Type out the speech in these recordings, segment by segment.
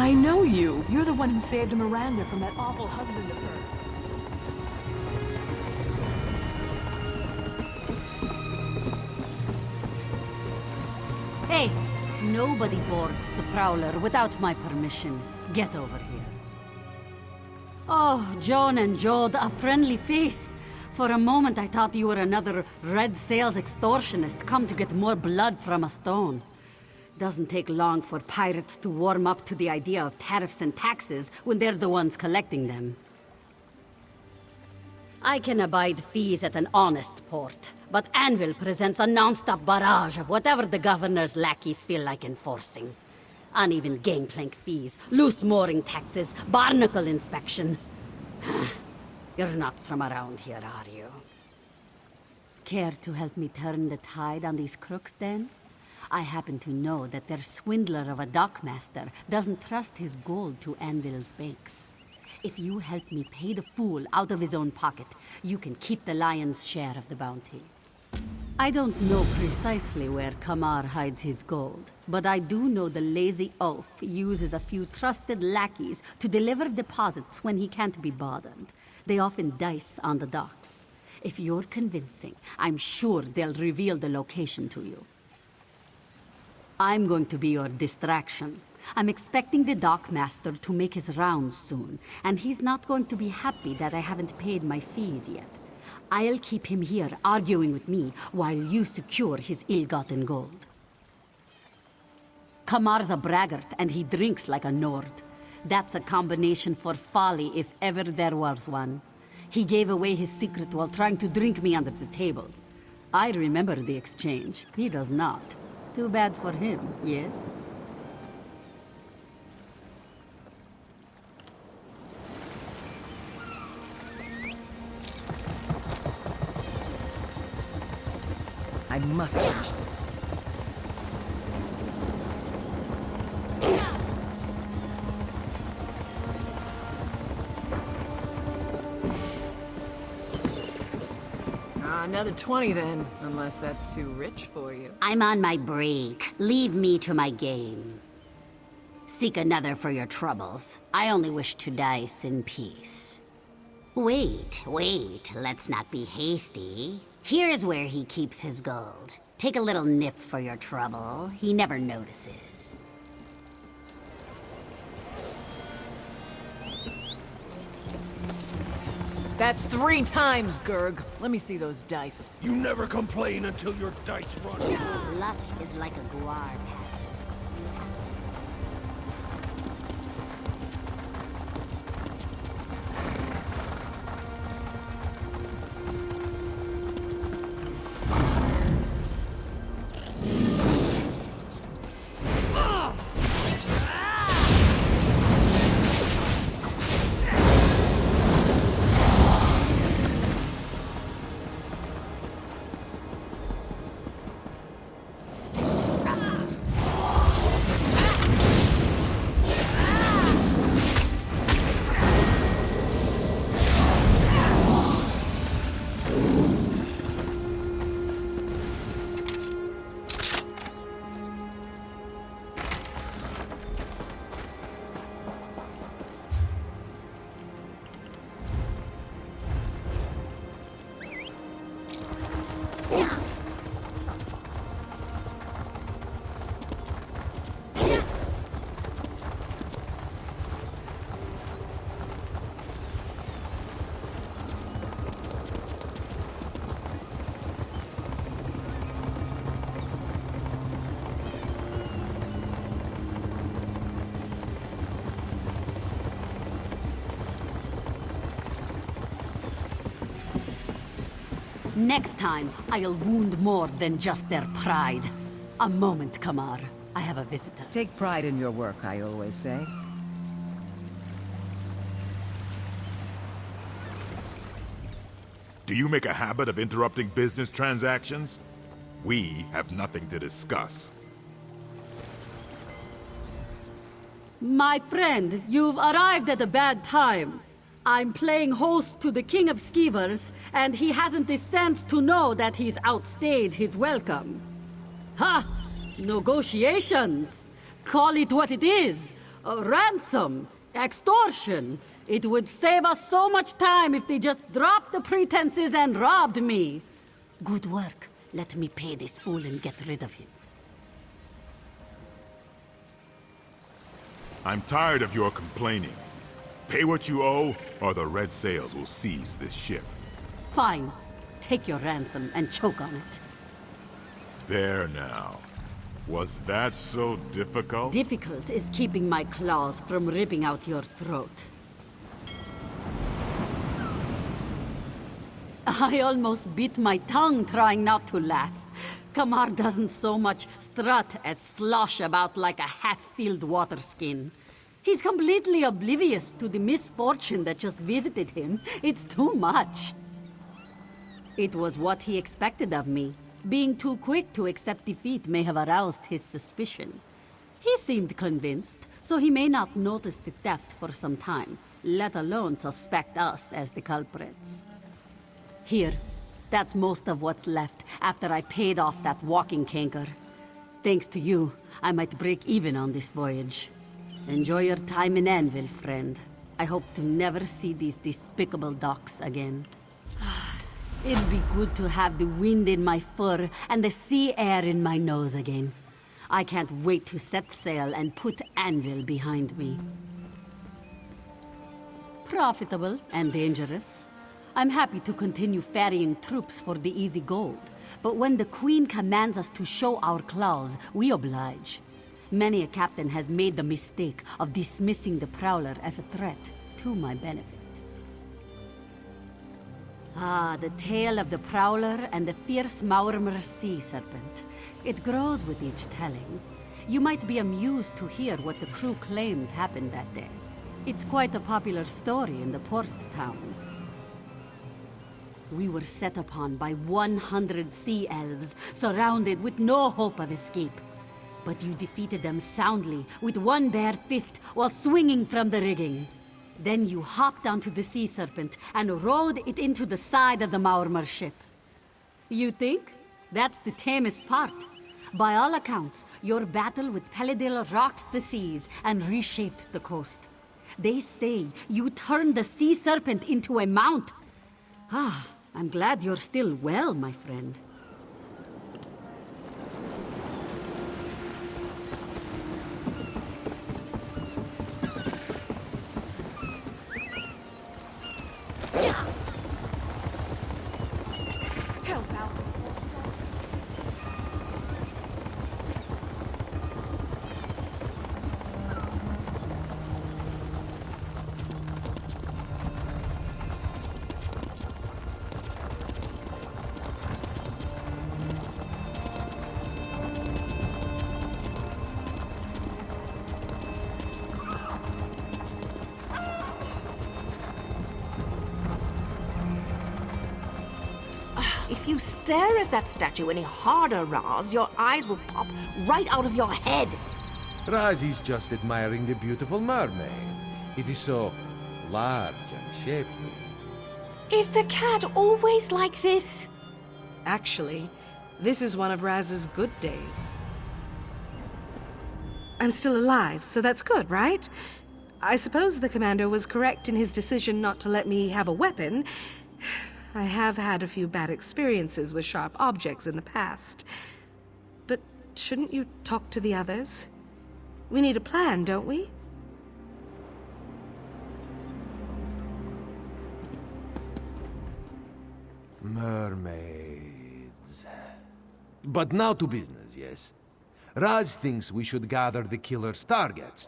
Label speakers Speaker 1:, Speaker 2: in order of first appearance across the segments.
Speaker 1: I know you. You're the one who saved Miranda from that awful husband of hers.
Speaker 2: Hey, nobody boards the Prowler without my permission. Get over here. Oh, Joan and Jode, a friendly face. For a moment I thought you were another red sales extortionist come to get more blood from a stone. Doesn't take long for pirates to warm up to the idea of tariffs and taxes when they're the ones collecting them. I can abide fees at an honest port, but Anvil presents a non-stop barrage of whatever the governor's lackeys feel like enforcing. Uneven gangplank fees, loose mooring taxes, barnacle inspection. You're not from around here, are you? Care to help me turn the tide on these crooks, then? I happen to know that their swindler of a dockmaster doesn't trust his gold to Anvil's banks. If you help me pay the fool out of his own pocket, you can keep the lion's share of the bounty. I don't know precisely where Kamar hides his gold, but I do know the lazy oaf uses a few trusted lackeys to deliver deposits when he can't be bothered. They often dice on the docks. If you're convincing, I'm sure they'll reveal the location to you. I'm going to be your distraction. I'm expecting the dockmaster to make his rounds soon, and he's not going to be happy that I haven't paid my fees yet. I'll keep him here arguing with me while you secure his ill-gotten gold. Kamar's a braggart, and he drinks like a Nord. That's a combination for folly if ever there was one. He gave away his secret while trying to drink me under the table. I remember the exchange. He does not. Too bad for him, yes?
Speaker 1: I must finish this. Another 20 then, unless that's too rich for you.
Speaker 2: I'm on my break. Leave me to my game. Seek another for your troubles. I only wish to dice in peace. Wait, let's not be hasty. Here's where he keeps his gold. Take a little nip for your trouble. He never notices.
Speaker 1: That's 3 times, Gurg. Let me see those dice.
Speaker 3: You never complain until your dice run out.
Speaker 2: Luck is like a guar pastor. Next time, I'll wound more than just their pride. A moment, Kamar. I have a visitor.
Speaker 4: Take pride in your work, I always say.
Speaker 3: Do you make a habit of interrupting business transactions? We have nothing to discuss.
Speaker 2: My friend, you've arrived at a bad time. I'm playing host to the King of Skeevers, and he hasn't the sense to know that he's outstayed his welcome. Ha! Negotiations! Call it what it is. Ransom! Extortion! It would save us so much time if they just dropped the pretenses and robbed me. Good work. Let me pay this fool and get rid of him.
Speaker 3: I'm tired of your complaining. Pay what you owe, or the Red Sails will seize this ship.
Speaker 2: Fine. Take your ransom and choke on it.
Speaker 3: There now. Was that so difficult?
Speaker 2: Difficult is keeping my claws from ripping out your throat. I almost bit my tongue trying not to laugh. Kamar doesn't so much strut as slosh about like a half-filled water skin. He's completely oblivious to the misfortune that just visited him. It's too much. It was what he expected of me. Being too quick to accept defeat may have aroused his suspicion. He seemed convinced, so he may not notice the theft for some time, let alone suspect us as the culprits. Here, that's most of what's left after I paid off that walking canker. Thanks to you, I might break even on this voyage. Enjoy your time in Anvil, friend. I hope to never see these despicable docks again. It'll be good to have the wind in my fur and the sea air in my nose again. I can't wait to set sail and put Anvil behind me. Profitable and dangerous. I'm happy to continue ferrying troops for the easy gold, but when the Queen commands us to show our claws, we oblige. Many a captain has made the mistake of dismissing the Prowler as a threat to my benefit. Ah, the tale of the Prowler and the fierce Maurmer sea serpent. It grows with each telling. You might be amused to hear what the crew claims happened that day. It's quite a popular story in the port towns. We were set upon by 100 sea elves, surrounded with no hope of escape. But you defeated them soundly with one bare fist while swinging from the rigging. Then you hopped onto the sea serpent and rode it into the side of the Maurmer ship. You think? That's the tamest part. By all accounts, your battle with Pelidil rocked the seas and reshaped the coast. They say you turned the sea serpent into a mount. Ah, I'm glad you're still well, my friend.
Speaker 5: If you stare at that statue any harder, Raz, your eyes will pop right out of your head.
Speaker 6: Raz is just admiring the beautiful mermaid. It is so large and shapely.
Speaker 5: Is the cat always like this?
Speaker 7: Actually, this is one of Raz's good days. I'm still alive, so that's good, right? I suppose the commander was correct in his decision not to let me have a weapon. I have had a few bad experiences with sharp objects in the past. But shouldn't you talk to the others? We need a plan, don't we?
Speaker 6: Mermaids. But now to business, yes? Raz thinks we should gather the killer's targets,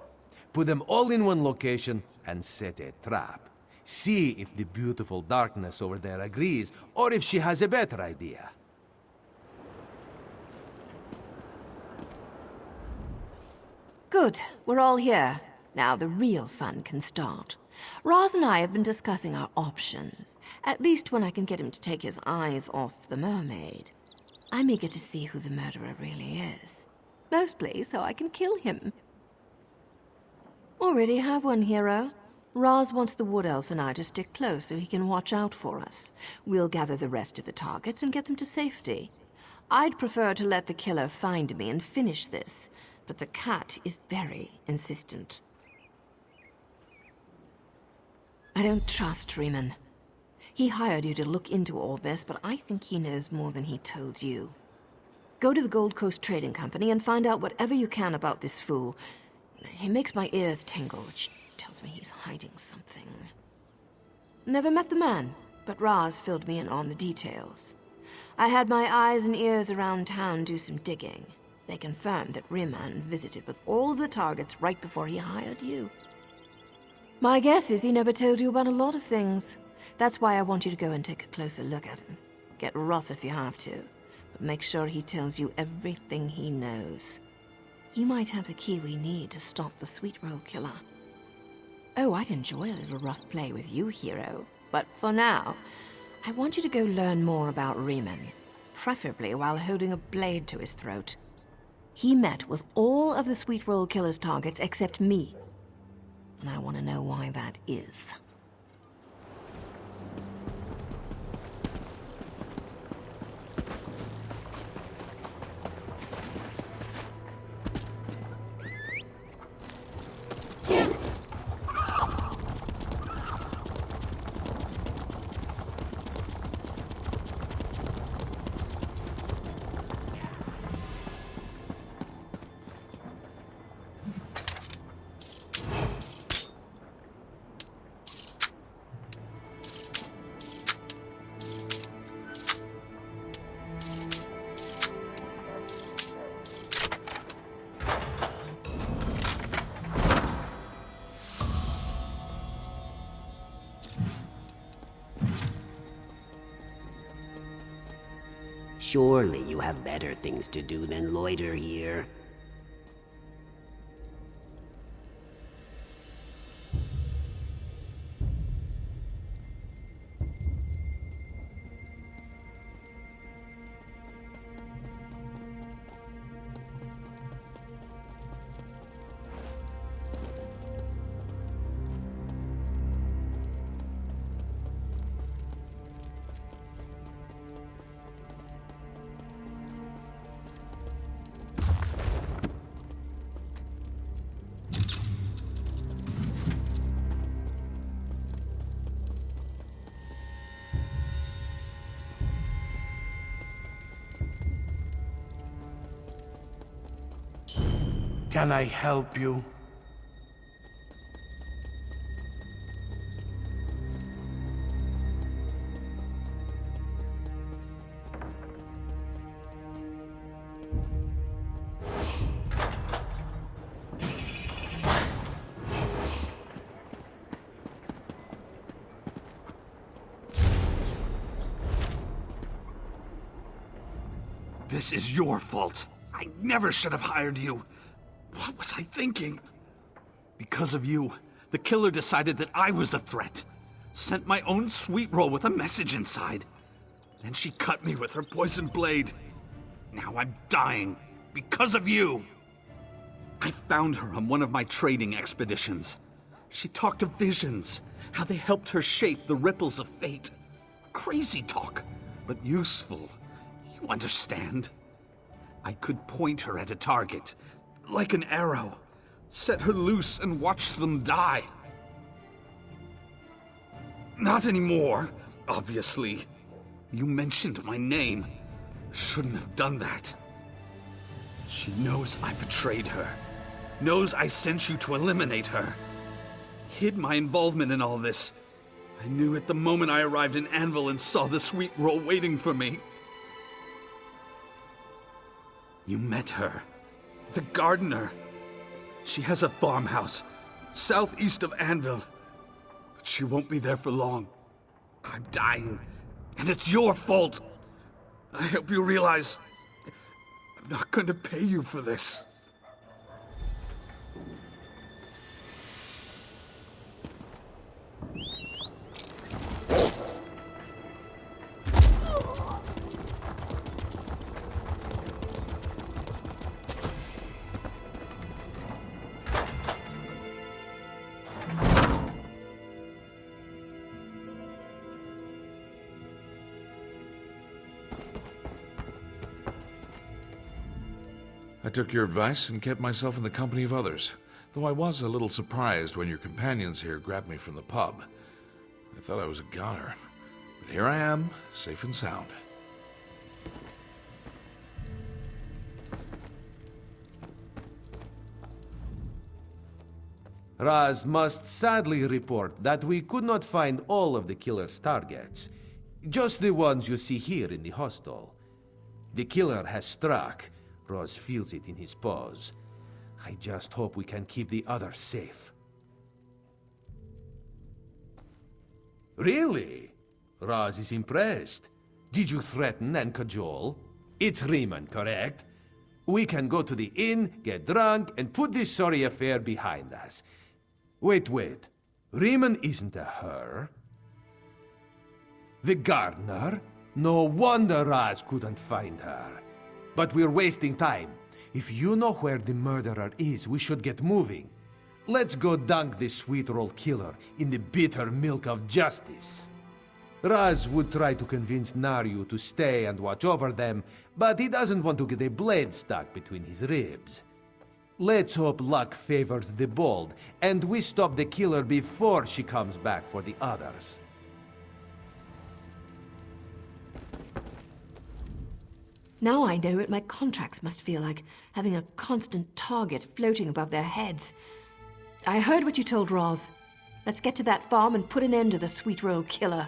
Speaker 6: put them all in one location, and set a trap. See if the beautiful darkness over there agrees, or if she has a better idea.
Speaker 5: Good. We're all here. Now the real fun can start. Raz and I have been discussing our options. At least when I can get him to take his eyes off the mermaid. I'm eager to see who the murderer really is. Mostly so I can kill him. Already have one hero. Raz wants the Wood Elf and I to stick close so he can watch out for us. We'll gather the rest of the targets and get them to safety. I'd prefer to let the killer find me and finish this, but the cat is very insistent. I don't trust Riemann. He hired you to look into all this, but I think he knows more than he told you. Go to the Gold Coast Trading Company and find out whatever you can about this fool. He makes my ears tingle, which tells me he's hiding something. Never met the man, but Raz filled me in on the details. I had my eyes and ears around town do some digging. They confirmed that Riemann visited with all the targets right before he hired you. My guess is he never told you about a lot of things. That's why I want you to go and take a closer look at him. Get rough if you have to, but make sure he tells you everything he knows. He might have the key we need to stop the Sweet Roll Killer. Oh, I'd enjoy a little rough play with you, hero. But for now, I want you to go learn more about Riemann, preferably while holding a blade to his throat. He met with all of the Sweet Roll Killer's targets except me. And I want to know why that is.
Speaker 8: Surely you have better things to do than loiter here.
Speaker 9: Can I help you?
Speaker 10: This is your fault. I never should have hired you. What was I thinking? Because of you, the killer decided that I was a threat. Sent my own sweet roll with a message inside. Then she cut me with her poison blade. Now I'm dying because of you. I found her on one of my trading expeditions. She talked of visions, how they helped her shape the ripples of fate. Crazy talk, but useful. You understand? I could point her at a target, like an arrow, set her loose and watch them die. Not anymore, obviously. You mentioned my name. Shouldn't have done that. She knows I betrayed her. Knows I sent you to eliminate her. Hid my involvement in all this. I knew it the moment I arrived in Anvil and saw the sweet roll waiting for me. You met her. The gardener. She has a farmhouse, southeast of Anvil. But she won't be there for long. I'm dying, and it's your fault. I hope you realize I'm not going to pay you for this.
Speaker 3: I took your advice and kept myself in the company of others, though I was a little surprised when your companions here grabbed me from the pub.
Speaker 9: I thought I was a goner. But here I am, safe and sound.
Speaker 6: Raz must sadly report that we could not find all of the killer's targets. Just the ones you see here in the hostel. The killer has struck. Raz feels it in his paws. I just hope we can keep the others safe. Really? Raz is impressed. Did you threaten and cajole? It's Riemann, correct? We can go to the inn, get drunk, and put this sorry affair behind us. Wait. Riemann isn't a her. The gardener? No wonder Raz couldn't find her. But we're wasting time. If you know where the murderer is, we should get moving. Let's go dunk this sweet roll killer in the bitter milk of justice. Raz would try to convince Naryu to stay and watch over them, but he doesn't want to get a blade stuck between his ribs. Let's hope luck favors the bold, and we stop the killer before she comes back for the others.
Speaker 5: Now I know what my contracts must feel like, having a constant target floating above their heads. I heard what you told Roz. Let's get to that farm and put an end to the sweet roll killer.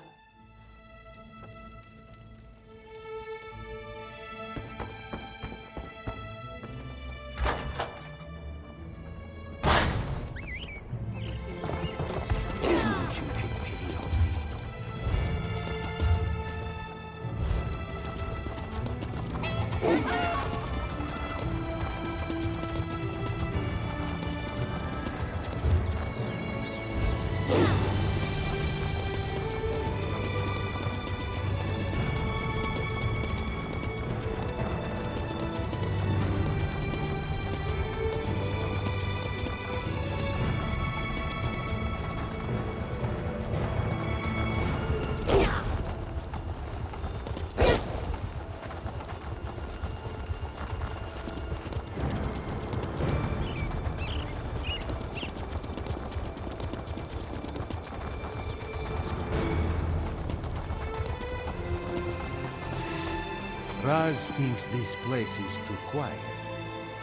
Speaker 6: Raz thinks this place is too quiet.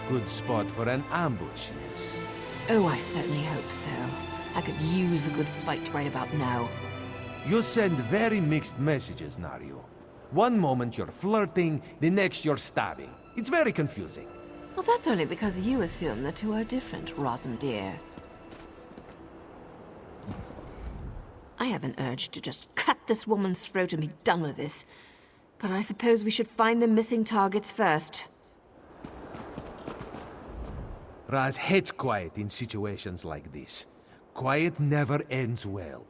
Speaker 6: Good spot for an ambush, yes.
Speaker 5: Oh, I certainly hope so. I could use a good fight right about now.
Speaker 6: You send very mixed messages, Naryu. One moment you're flirting, the next you're stabbing. It's very confusing.
Speaker 5: Well, that's only because you assume the two are different, Rosin dear. I have an urge to just cut this woman's throat and be done with this. But I suppose we should find the missing targets first.
Speaker 6: Raz hates quiet in situations like this. Quiet never ends well.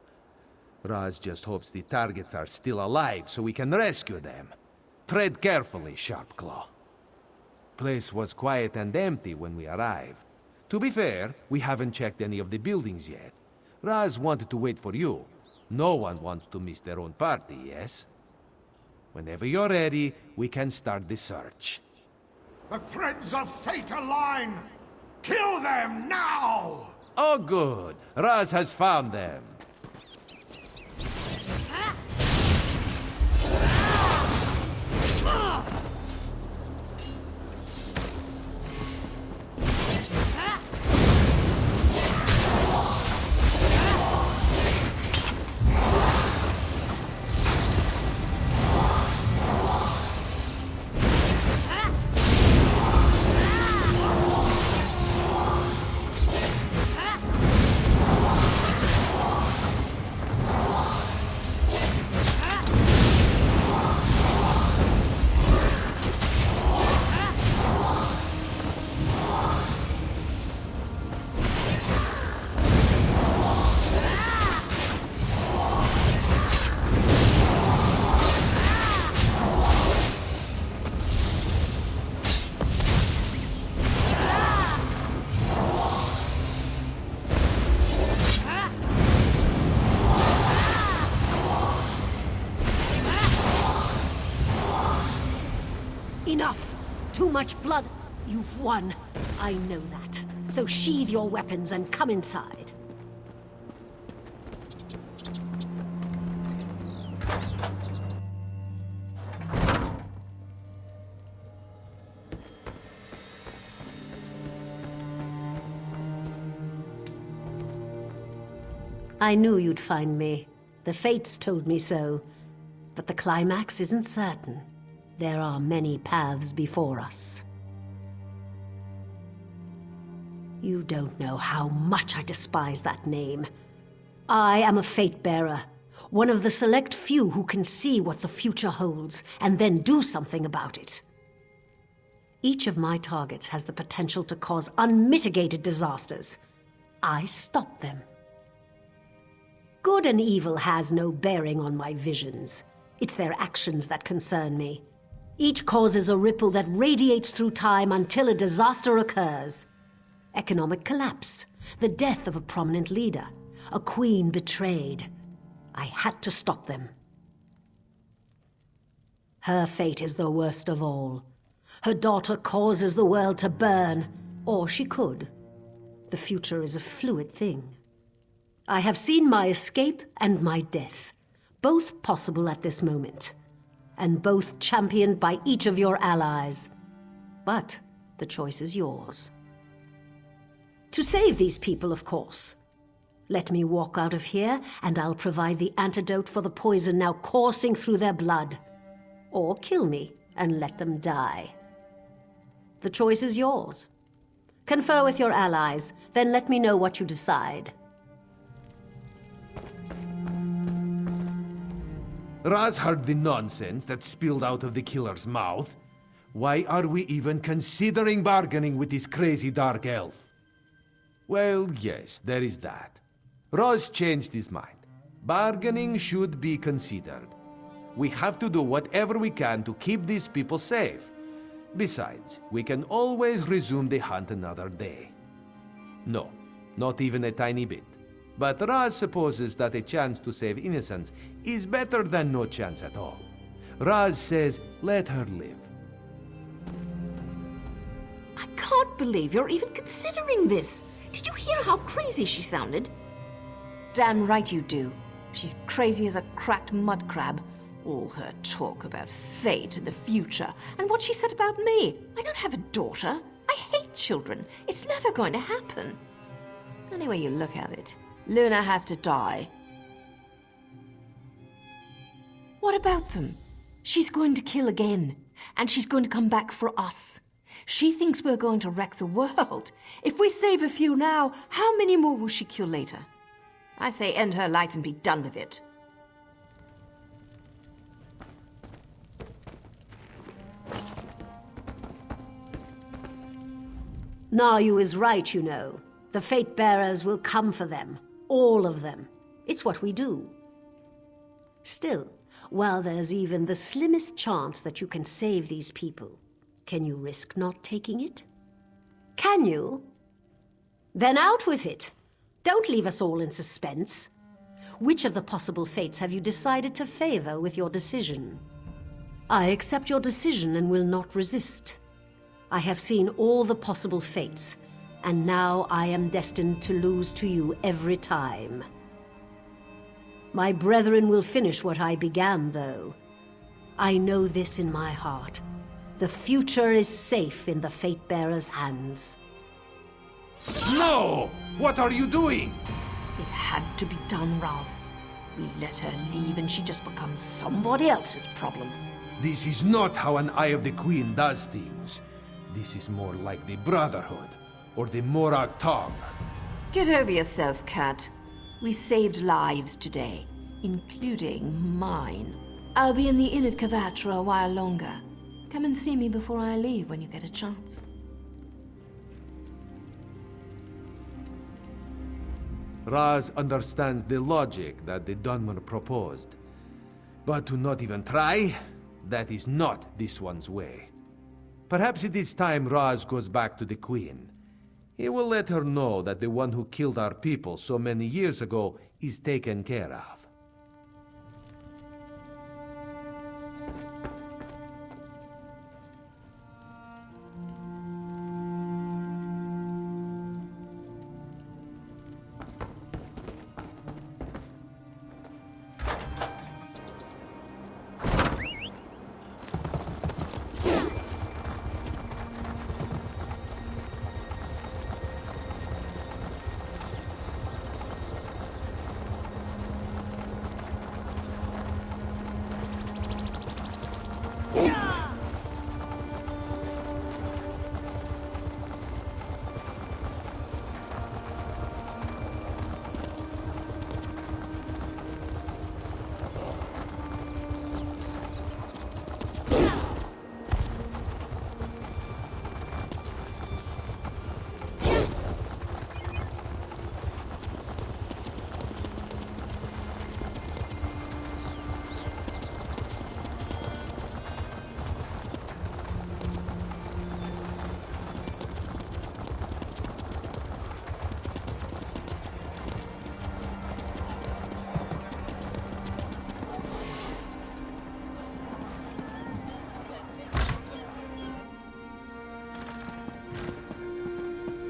Speaker 6: Raz just hopes the targets are still alive so we can rescue them. Tread carefully, Sharpclaw. Place was quiet and empty when we arrived. To be fair, we haven't checked any of the buildings yet. Raz wanted to wait for you. No one wants to miss their own party, yes? Whenever you're ready, we can start the search.
Speaker 11: The threads of fate align! Kill them now!
Speaker 6: Oh good! Raz has found them!
Speaker 2: Enough! Too much blood! You've won. I know that. So sheathe your weapons and come inside. I knew you'd find me. The fates told me so. But the climax isn't certain. There are many paths before us. You don't know how much I despise that name. I am a fate bearer, one of the select few who can see what the future holds and then do something about it. Each of my targets has the potential to cause unmitigated disasters. I stop them. Good and evil has no bearing on my visions. It's their actions that concern me. Each causes a ripple that radiates through time until a disaster occurs. Economic collapse, the death of a prominent leader, a queen betrayed. I had to stop them. Her fate is the worst of all. Her daughter causes the world to burn, or she could. The future is a fluid thing. I have seen my escape and my death, both possible at this moment, and both championed by each of your allies. But the choice is yours. To save these people, of course. Let me walk out of here, and I'll provide the antidote for the poison now coursing through their blood. Or kill me and let them die. The choice is yours. Confer with your allies, then let me know what you decide.
Speaker 6: Raz heard the nonsense that spilled out of the killer's mouth. Why are we even considering bargaining with this crazy dark elf? Well, yes, there is that. Raz changed his mind. Bargaining should be considered. We have to do whatever we can to keep these people safe. Besides, we can always resume the hunt another day. No, not even a tiny bit. But Raz supposes that a chance to save innocents is better than no chance at all. Raz says, let her live.
Speaker 5: I can't believe you're even considering this. Did you hear how crazy she sounded? Damn right you do. She's crazy as a cracked mud crab. All her talk about fate and the future, and what she said about me. I don't have a daughter. I hate children. It's never going to happen. Any way you look at it, Luna has to die. What about them? She's going to kill again, and she's going to come back for us. She thinks we're going to wreck the world. If we save a few now, how many more will she kill later? I say end her life and be done with it.
Speaker 2: Nayu is right, you know. The Fate Bearers will come for them. All of them. It's what we do. Still, while there's even the slimmest chance that you can save these people, can you risk not taking it? Can you? Then out with it. Don't leave us all in suspense. Which of the possible fates have you decided to favor with your decision? I accept your decision and will not resist. I have seen all the possible fates, and now I am destined to lose to you every time. My brethren will finish what I began, though. I know this in my heart. The future is safe in the Fate-Bearer's hands.
Speaker 6: No! What are you doing?
Speaker 5: It had to be done, Raz. We let her leave and she just becomes somebody else's problem.
Speaker 6: This is not how an Eye of the Queen does things. This is more like the Brotherhood, or the Morag Tong.
Speaker 5: Get over yourself, Cat. We saved lives today, including mine. I'll be in the inn at Kavatra a while longer. Come and see me before I leave when you get a chance.
Speaker 6: Raz understands the logic that the Dunmer proposed. But to not even try, that is not this one's way. Perhaps it is time Raz goes back to the Queen. He will let her know that the one who killed our people so many years ago is taken care of.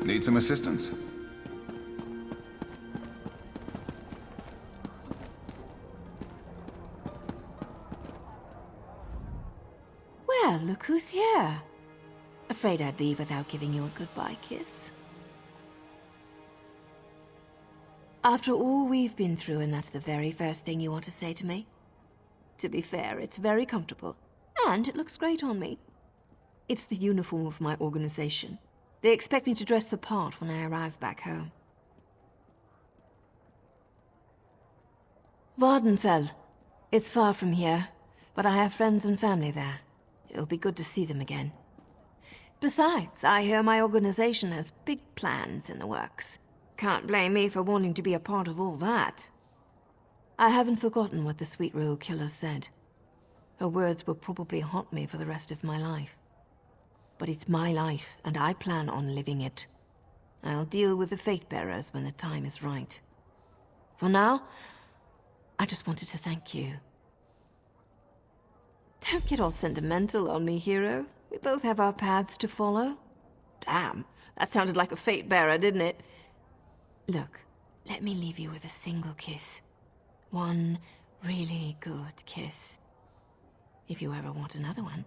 Speaker 12: Need some assistance?
Speaker 5: Well, look who's here. Afraid I'd leave without giving you a goodbye kiss. After all we've been through, and that's the very first thing you want to say to me? To be fair, it's very comfortable, and it looks great on me. It's the uniform of my organization. They expect me to dress the part when I arrive back home. Vardenfell. It's far from here, but I have friends and family there. It'll be good to see them again. Besides, I hear my organization has big plans in the works. Can't blame me for wanting to be a part of all that. I haven't forgotten what the Sweet Row killer said. Her words will probably haunt me for the rest of my life. But it's my life, and I plan on living it. I'll deal with the Fate Bearers when the time is right. For now, I just wanted to thank you. Don't get all sentimental on me, hero. We both have our paths to follow. Damn, that sounded like a Fate Bearer, didn't it? Look, let me leave you with a single kiss. One really good kiss. If you ever want another one,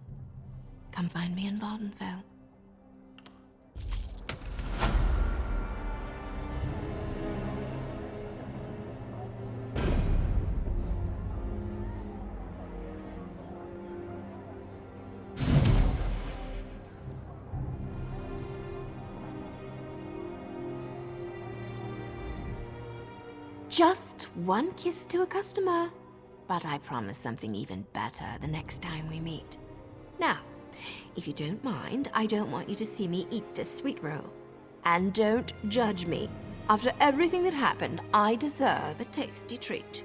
Speaker 5: come find me in Vardenfell. Just one kiss to a customer. But I promise something even better the next time we meet. Now, if you don't mind, I don't want you to see me eat this sweet roll. And don't judge me. After everything that happened, I deserve a tasty treat.